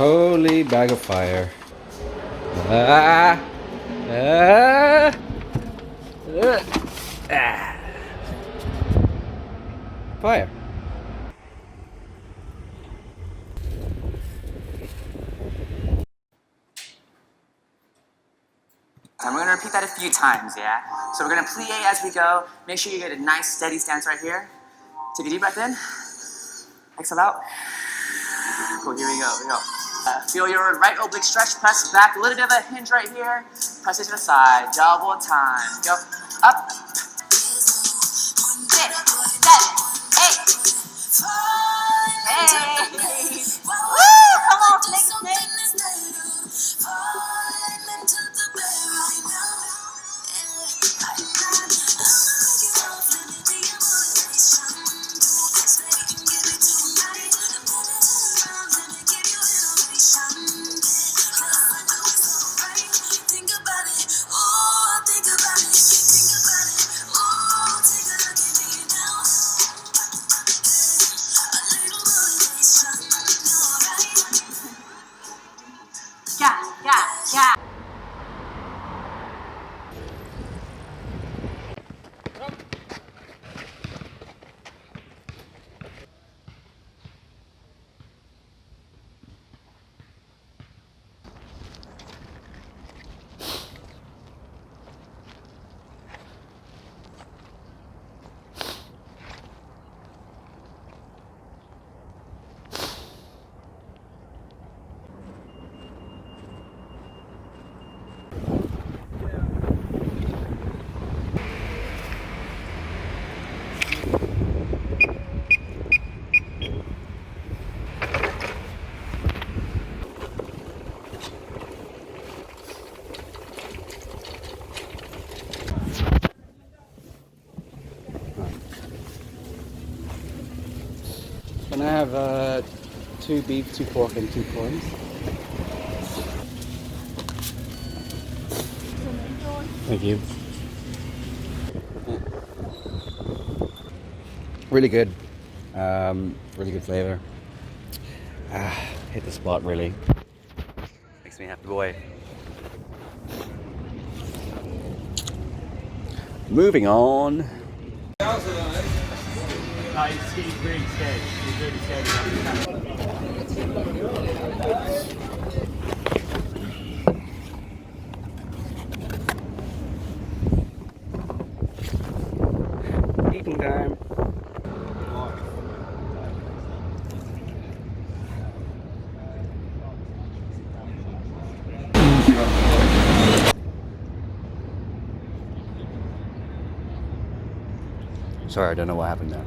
Holy bag of fire. Ah! Ah! Ah! Fire. And we're gonna repeat that a few times, yeah? So we're gonna plie as we go. Make sure you get a nice steady stance right here. Take a deep breath in. Exhale out. Cool, here we go, feel your right oblique stretch, press back. A little bit of a hinge right here. Press it to the side, double time. Go up. 6, 7, 8. Hey! Woo! Come on, snake. Yeah, yeah, yeah. Can I have 2 beef, 2 pork, and 2 prawns? Thank you. Really good. Really good flavor. Hit the spot, really. Makes me happy boy. Moving on. No, he's really scared. He's really scared. Eating time. Sorry, I don't know what happened there.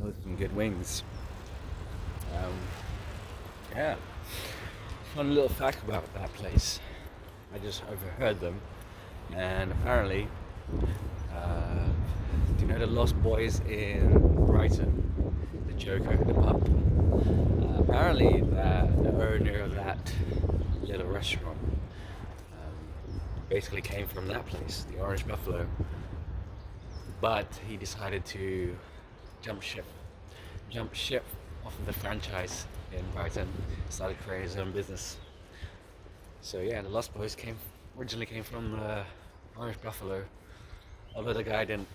Those are some good wings. Yeah. Fun little fact about that place. I just overheard them, and apparently, do you know the Lost Boys in Brighton? The Joker, the pub. Apparently, the owner of that little restaurant basically came from that place, the Orange Buffalo. But he decided to jump ship off of the franchise in Brighton, started creating his own business. So yeah, the Lost Boys originally came from Orange Buffalo, although the guy didn't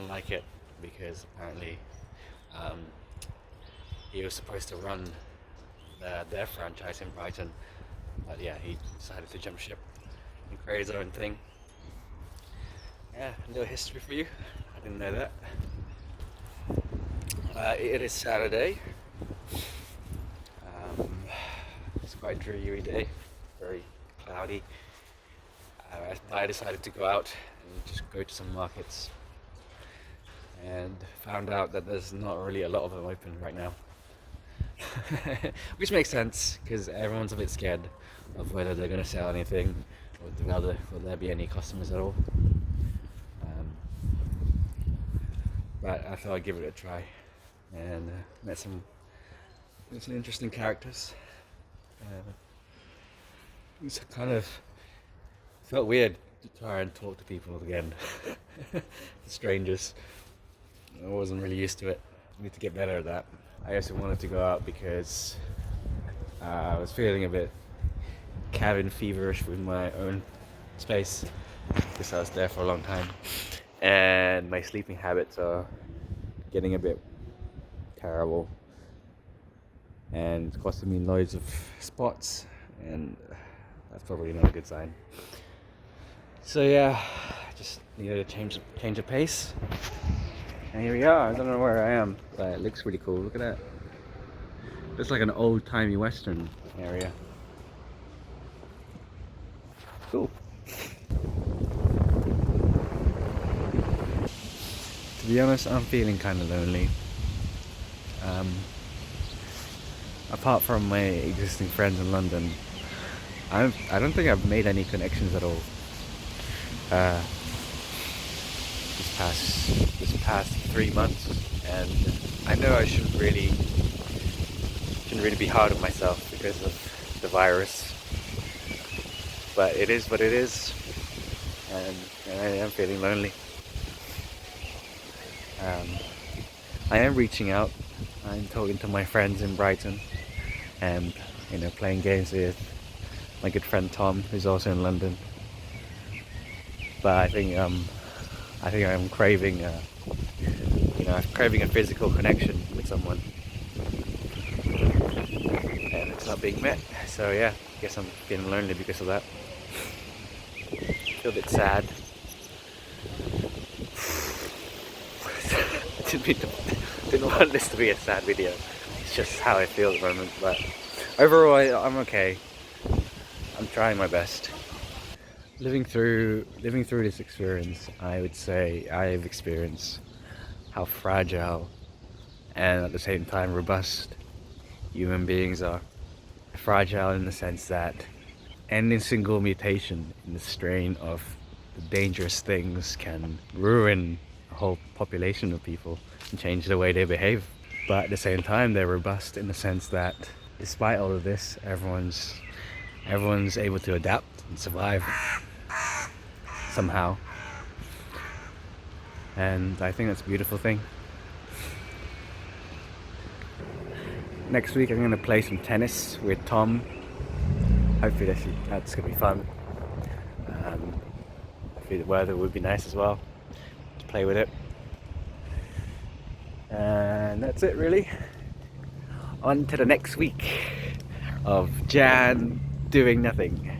like it because apparently he was supposed to run their franchise in Brighton, but yeah, he decided to jump ship and create his own thing. Yeah, a little history for you. I didn't know that. It is Saturday. It's quite a dreary day, very cloudy. I decided to go out and just go to some markets and found out that there's not really a lot of them open right now. Which makes sense because everyone's a bit scared of whether they're going to sell anything or whether will there be any customers at all. But I thought I'd give it a try and met some interesting characters. It's kind of Felt weird to try and talk to people again. Strangers. I wasn't really used to it. I need to get better at that. I also wanted to go out because I was feeling a bit cabin feverish with my own space because I was there for a long time, and my sleeping habits are getting a bit terrible, and it's costing me loads of spots, and that's probably not a good sign. So yeah, just needed a change of pace, and here we are. I don't know where I am, but it looks really cool. Look at that. It's like an old-timey western area. Cool. To be honest, I'm feeling kind of lonely. Apart from my existing friends in London, I don't think I've made any connections at all. This past 3 months, and I know I shouldn't really be hard on myself because of the virus, but it is what it is, and I am feeling lonely. I am reaching out. I'm talking to my friends in Brighton, and playing games with my good friend Tom, who's also in London. But I think I'm craving a physical connection with someone, and it's not being met. So yeah, I guess I'm feeling lonely because of that. Feel a bit sad. Didn't want this to be a sad video. It's just how I feel at the moment. But overall, I'm okay. I'm trying my best. Living through this experience, I would say I've experienced how fragile and at the same time robust human beings are. Fragile in the sense that any single mutation in the strain of the dangerous things can ruin a whole population of people and change the way they behave. But at the same time, they're robust in the sense that despite all of this, everyone's able to adapt and survive somehow, and I think that's a beautiful thing. Next week I'm going to play some tennis with Tom. Hopefully that's going to be fun. Hopefully the weather would be nice as well to play with it, and that's it really. On to the next week of Jan doing nothing.